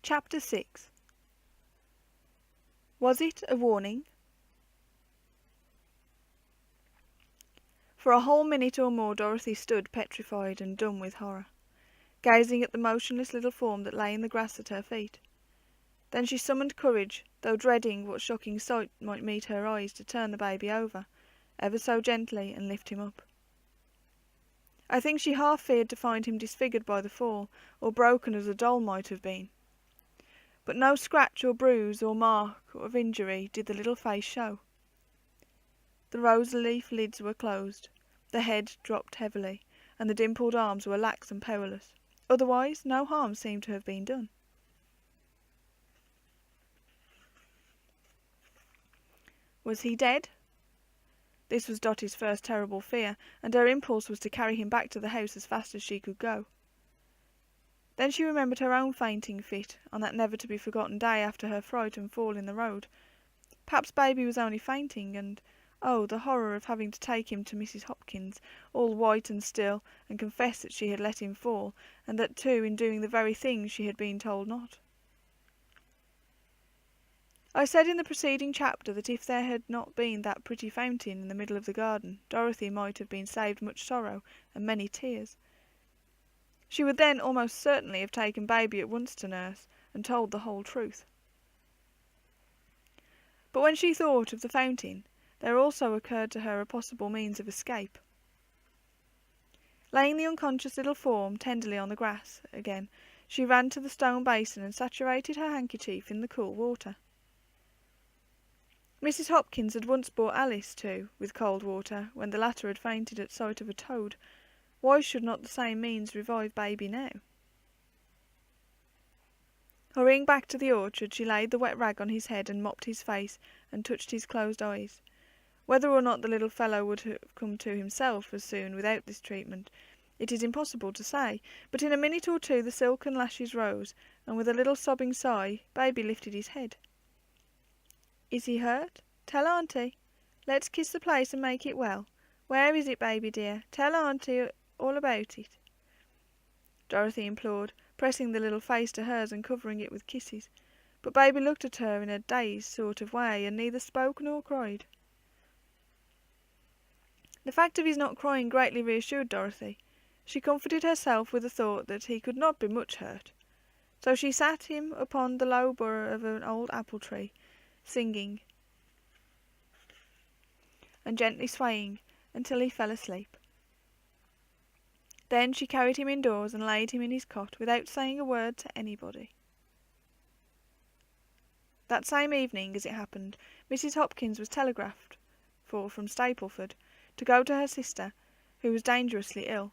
Chapter 6. Was it a warning? For a whole minute or more Dorothy stood petrified and dumb with horror, gazing at the motionless little form that lay in the grass at her feet. Then she summoned courage, though dreading what shocking sight might meet her eyes, to turn the baby over, ever so gently, and lift him up. I think she half feared to find him disfigured by the fall, or broken as a doll might have been. But no scratch or bruise or mark of injury did the little face show. The rose-leaf lids were closed, the head dropped heavily, and the dimpled arms were lax and powerless. Otherwise, no harm seemed to have been done. Was he dead? This was Dottie's first terrible fear, and her impulse was to carry him back to the house as fast as she could go. Then she remembered her own fainting fit on that never-to-be-forgotten day after her fright and fall in the road. Perhaps baby was only fainting, and oh, the horror of having to take him to Mrs. Hopkins, all white and still, and confess that she had let him fall, and that too in doing the very thing she had been told not. I said in the preceding chapter that if there had not been that pretty fountain in the middle of the garden, Dorothy might have been saved much sorrow and many tears. She would then almost certainly have taken baby at once to nurse, and told the whole truth. But when she thought of the fountain, there also occurred to her a possible means of escape. Laying the unconscious little form tenderly on the grass again, she ran to the stone basin and saturated her handkerchief in the cool water. Mrs. Hopkins had once brought Alice to with cold water when the latter had fainted at sight of a toad. Why should not the same means revive baby now? Hurrying back to the orchard, she laid the wet rag on his head and mopped his face and touched his closed eyes. Whether or not the little fellow would have come to himself as soon without this treatment, it is impossible to say, but in a minute or two the silken lashes rose, and with a little sobbing sigh, baby lifted his head. "Is he hurt? Tell Auntie. Let's kiss the place and make it well. Where is it, baby dear? Tell Auntie all about it," Dorothy implored, pressing the little face to hers and covering it with kisses. But baby looked at her in a dazed sort of way, and neither spoke nor cried. The fact of his not crying greatly reassured Dorothy. She comforted herself with the thought that he could not be much hurt. So she sat him upon the low burr of an old apple tree, singing and gently swaying until he fell asleep. Then she carried him indoors and laid him in his cot without saying a word to anybody. That same evening, as it happened, Mrs. Hopkins was telegraphed for from Stapleford to go to her sister, who was dangerously ill,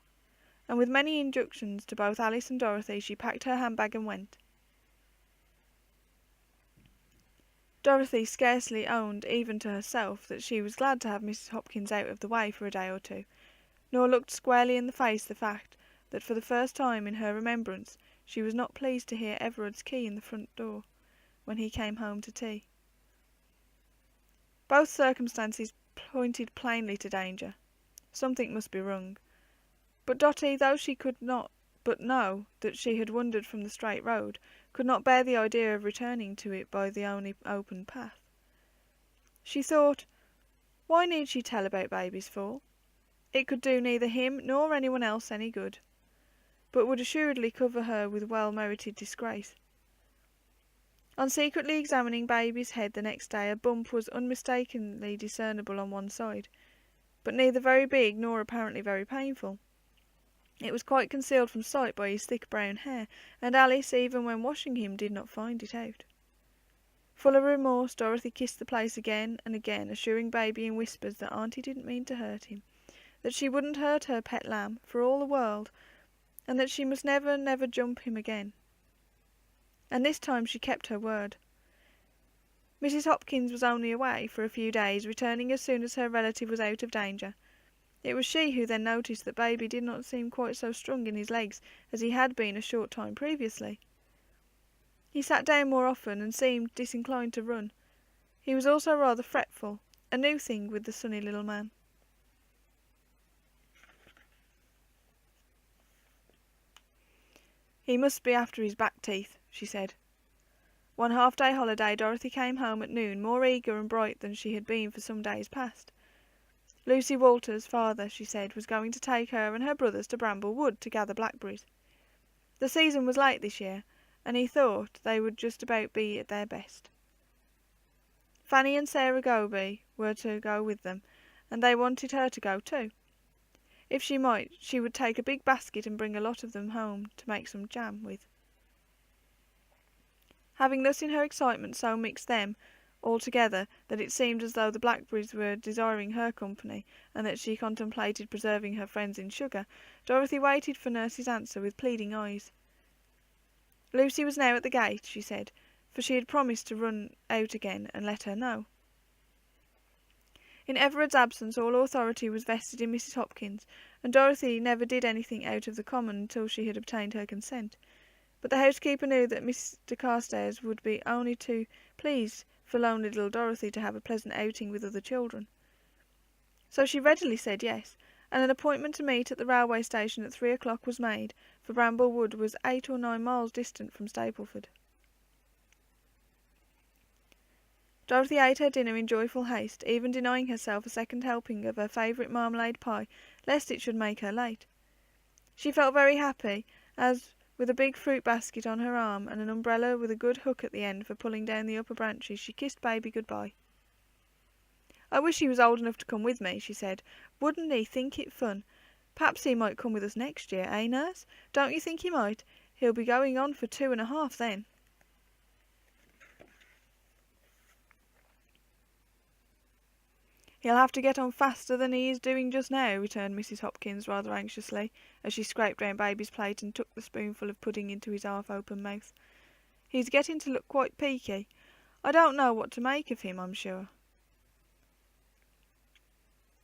and with many injunctions to both Alice and Dorothy, she packed her handbag and went. Dorothy scarcely owned even to herself that she was glad to have Mrs. Hopkins out of the way for a day or two, nor looked squarely in the face the fact that for the first time in her remembrance she was not pleased to hear Everard's key in the front door when he came home to tea. Both circumstances pointed plainly to danger. Something must be wrong. But Dotty, though she could not but know that she had wandered from the straight road, could not bear the idea of returning to it by the only open path. She thought, why need she tell about baby's fall? It could do neither him nor anyone else any good, but would assuredly cover her with well-merited disgrace. On secretly examining baby's head the next day, a bump was unmistakably discernible on one side, but neither very big nor apparently very painful. It was quite concealed from sight by his thick brown hair, and Alice, even when washing him, did not find it out. Full of remorse, Dorothy kissed the place again and again, assuring baby in whispers that Auntie didn't mean to hurt him, that she wouldn't hurt her pet lamb for all the world, and that she must never, never jump him again. And this time she kept her word. Mrs. Hopkins was only away for a few days, returning as soon as her relative was out of danger. It was she who then noticed that baby did not seem quite so strong in his legs as he had been a short time previously. He sat down more often and seemed disinclined to run. He was also rather fretful, a new thing with the sunny little man. "He must be after his back teeth," she said, One half-day holiday, Dorothy came home at noon more eager and bright than she had been for some days past. Lucy Walter's father, she said, was going to take her and her brothers to Bramble Wood to gather blackberries. The season was late this year, and he thought they would just about be at their best. Fanny and Sarah Goby were to go with them, and they wanted her to go too. If she might, she would take a big basket and bring a lot of them home to make some jam with. Having thus in her excitement so mixed them all together that it seemed as though the blackberries were desiring her company, and that she contemplated preserving her friends in sugar, Dorothy waited for nurse's answer with pleading eyes. Lucy was now at the gate, she said, for she had promised to run out again and let her know. In Everard's absence all authority was vested in Mrs. Hopkins, and Dorothy never did anything out of the common until she had obtained her consent. But the housekeeper knew that Mr. Carstairs would be only too pleased for lonely little Dorothy to have a pleasant outing with other children. So she readily said yes, and an appointment to meet at the railway station at 3 o'clock was made, for Bramble Wood was 8 or 9 miles distant from Stapleford. Dorothy ate her dinner in joyful haste, even denying herself a second helping of her favourite marmalade pie, lest it should make her late. She felt very happy, as, with a big fruit basket on her arm and an umbrella with a good hook at the end for pulling down the upper branches, she kissed baby good-bye. "I wish he was old enough to come with me," she said. "Wouldn't he think it fun? Perhaps he might come with us next year, eh, nurse? Don't you think he might? He'll be going on for 2 1/2 then." "He'll have to get on faster than he is doing just now," returned Mrs. Hopkins rather anxiously, as she scraped down baby's plate and took the spoonful of pudding into his half-open mouth. "He's getting to look quite peaky. I don't know what to make of him, I'm sure."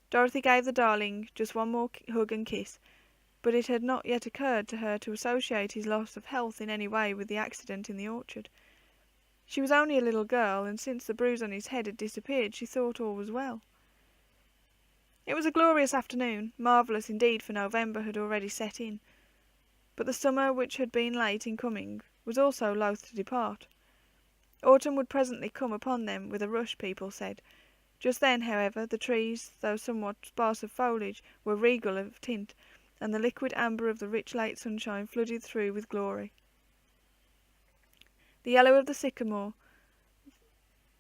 Dorothy gave the darling just one more hug and kiss, but it had not yet occurred to her to associate his loss of health in any way with the accident in the orchard. She was only a little girl, and since the bruise on his head had disappeared she thought all was well. It was a glorious afternoon, marvellous indeed, for November had already set in, but the summer, which had been late in coming, was also loath to depart. Autumn would presently come upon them with a rush, people said. Just then, however, the trees, though somewhat sparse of foliage, were regal of tint, and the liquid amber of the rich late sunshine flooded through with glory. The yellow of the sycamore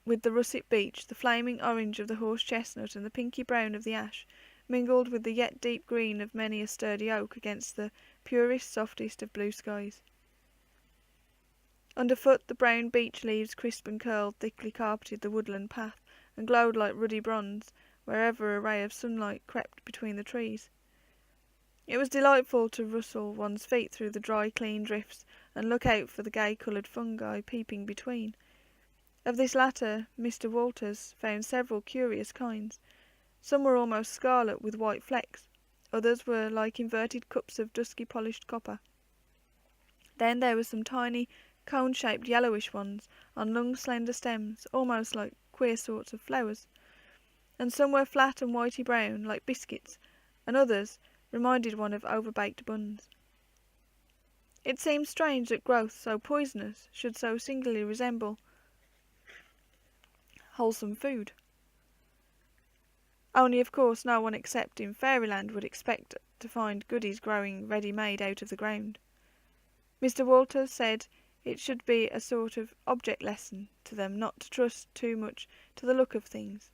with the russet beech, the flaming orange of the horse-chestnut, and the pinky brown of the ash, mingled with the yet deep green of many a sturdy oak against the purest, softest of blue skies. Underfoot the brown beech leaves, crisp and curled, thickly carpeted the woodland path, and glowed like ruddy bronze wherever a ray of sunlight crept between the trees. It was delightful to rustle one's feet through the dry, clean drifts, and look out for the gay-coloured fungi peeping between. Of this latter Mr. Walters found several curious kinds. Some were almost scarlet with white flecks, others were like inverted cups of dusky polished copper. Then there were some tiny, cone-shaped yellowish ones, on long slender stems, almost like queer sorts of flowers, and some were flat and whitey brown, like biscuits, and others reminded one of over-baked buns. It seemed strange that growth so poisonous should so singularly resemble wholesome food. Only, of course, no one except in fairyland would expect to find goodies growing ready-made out of the ground. Mr. Walters said it should be a sort of object lesson to them not to trust too much to the look of things.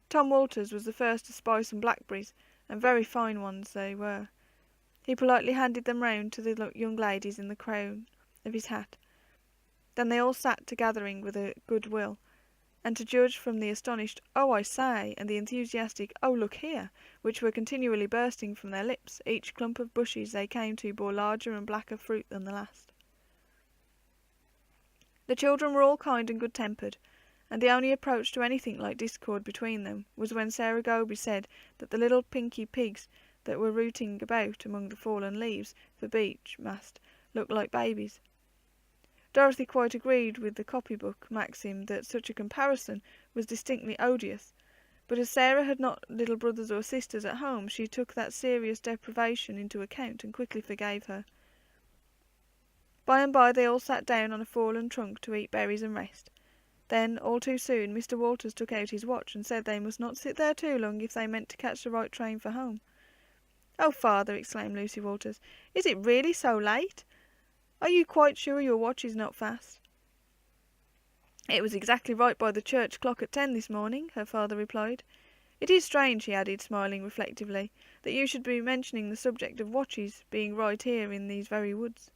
Tom Walters was the first to spy some blackberries, and very fine ones they were. He politely handed them round to the young ladies in the crown of his hat. Then they all sat to gathering with a good will, and to judge from the astonished "Oh, I say," and the enthusiastic "Oh, look here," which were continually bursting from their lips, each clump of bushes they came to bore larger and blacker fruit than the last. The children were all kind and good-tempered, and the only approach to anything like discord between them was when Sarah Goby said that the little pinky pigs that were rooting about among the fallen leaves for beech mast looked like babies. Dorothy quite agreed with the copybook maxim that such a comparison was distinctly odious, but as Sarah had not little brothers or sisters at home, she took that serious deprivation into account and quickly forgave her. By and by they all sat down on a fallen trunk to eat berries and rest. Then, all too soon, Mr. Walters took out his watch and said they must not sit there too long if they meant to catch the right train for home. "Oh, father," exclaimed Lucy Walters, "is it really so late? Are you quite sure your watch is not fast?" "It was exactly right by the church clock at 10 this morning," her father replied. "It is strange," he added, smiling reflectively, "that you should be mentioning the subject of watches being right here in these very woods."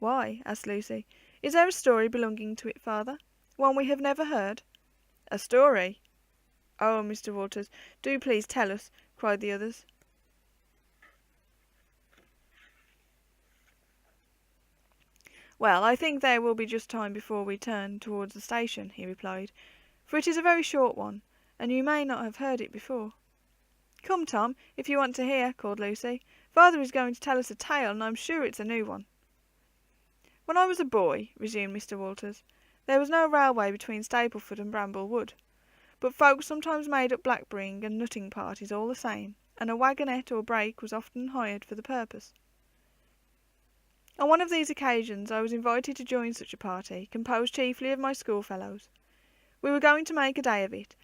"Why?" asked Lucy. "Is there a story belonging to it, father? One we have never heard?" "A story? Oh, Mr. Walters, do please tell us," cried the others. "Well, I think there will be just time before we turn towards the station," he replied, "for it is a very short one, and you may not have heard it before." "Come, Tom, if you want to hear," called Lucy. "Father is going to tell us a tale, and I'm sure it's a new one." "When I was a boy," resumed Mr. Walters, "there was no railway between Stapleford and Bramble Wood, but folks sometimes made up blackberrying and nutting parties all the same, and a waggonette or brake was often hired for the purpose. On one of these occasions I was invited to join such a party, composed chiefly of my schoolfellows. We were going to make a day of it,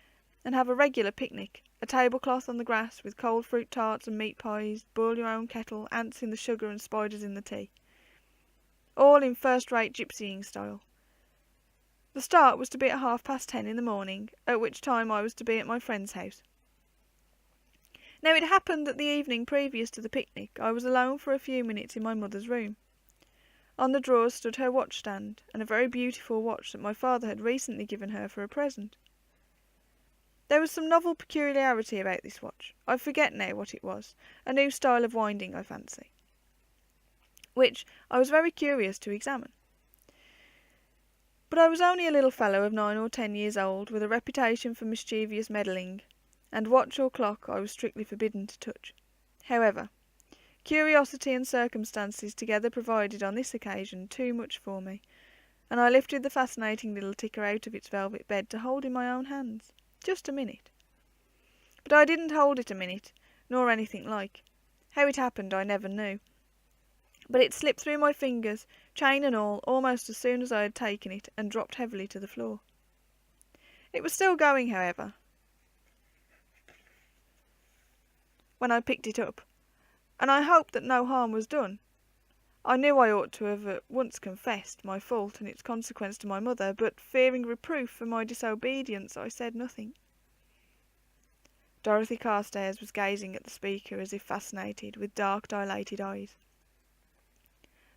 and have a regular picnic, a tablecloth on the grass, with cold fruit tarts and meat pies, boil your own kettle, ants in the sugar and spiders in the tea. All in first-rate gypsying style. The start was to be at 10:30 in the morning, at which time I was to be at my friend's house. Now it happened that the evening previous to the picnic I was alone for a few minutes in my mother's room. On the drawers stood her watch stand, and a very beautiful watch that my father had recently given her for a present. There was some novel peculiarity about this watch. I forget now what it was, a new style of winding, I fancy, which I was very curious to examine. But I was only a little fellow of 9 or 10 years old, with a reputation for mischievous meddling, and watch or clock I was strictly forbidden to touch. However, curiosity and circumstances together provided on this occasion too much for me, and I lifted the fascinating little ticker out of its velvet bed to hold in my own hands. Just a minute. But I didn't hold it a minute, nor anything like. How it happened I never knew. But it slipped through my fingers, chain and all, almost as soon as I had taken it, and dropped heavily to the floor. It was still going, however, when I picked it up, and I hoped that no harm was done. I knew I ought to have at once confessed my fault and its consequence to my mother, but fearing reproof for my disobedience, I said nothing. Dorothy Carstairs was gazing at the speaker as if fascinated, with dark, dilated eyes.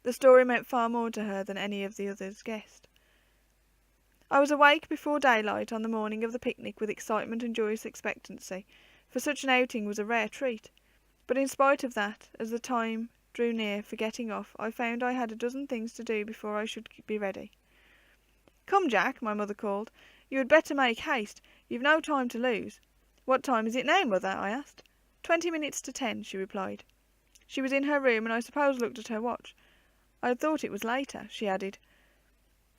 The story meant far more to her than any of the others guessed. I was awake before daylight on the morning of the picnic with excitement and joyous expectancy, for such an outing was a rare treat. But in spite of that, as the time drew near for getting off, I found I had a dozen things to do before I should be ready. "Come, Jack," my mother called. "You had better make haste. You've no time to lose." "What time is it now, mother?" I asked. 20 minutes to 10, she replied. She was in her room, and I suppose looked at her watch. I had thought it was later, she added.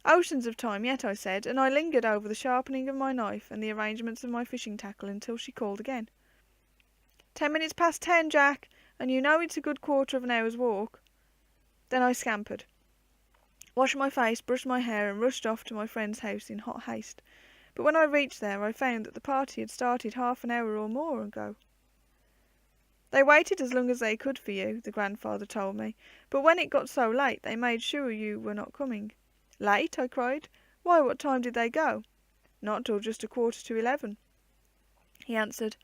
"Oceans of time yet," I said, and I lingered over the sharpening of my knife and the arrangements of my fishing tackle until she called again. 10 minutes past 10, Jack, and you know it's a good quarter of an hour's walk." Then I scampered, washed my face, brushed my hair, and rushed off to my friend's house in hot haste. But when I reached there I found that the party had started half an hour or more ago. "They waited as long as they could for you," the grandfather told me, "but when it got so late they made sure you were not coming." "Late?" I cried. "Why, what time did they go?" "Not till just 11:15. He answered.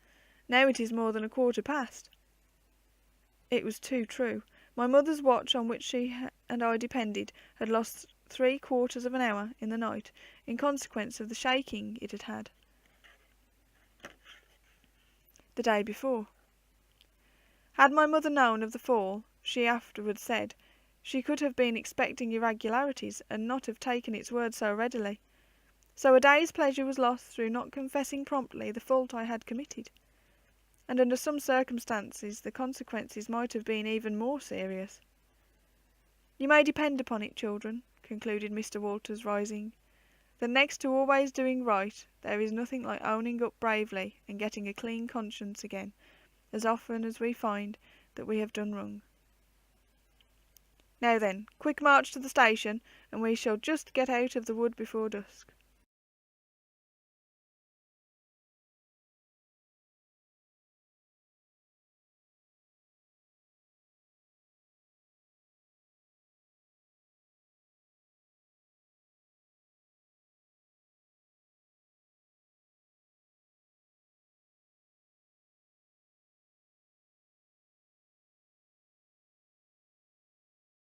"Now it is more than 15:15. It was too true. My mother's watch, on which she and I depended, had lost 3/4 of an hour in the night, in consequence of the shaking it had had the day before. Had my mother known of the fall, she afterwards said, she could have been expecting irregularities, and not have taken its word so readily. So a day's pleasure was lost through not confessing promptly the fault I had committed. And under some circumstances the consequences might have been even more serious. You may depend upon it, children," concluded Mr. Walters, rising, "that next to always doing right, there is nothing like owning up bravely and getting a clean conscience again, as often as we find that we have done wrong. Now then, quick march to the station, and we shall just get out of the wood before dusk."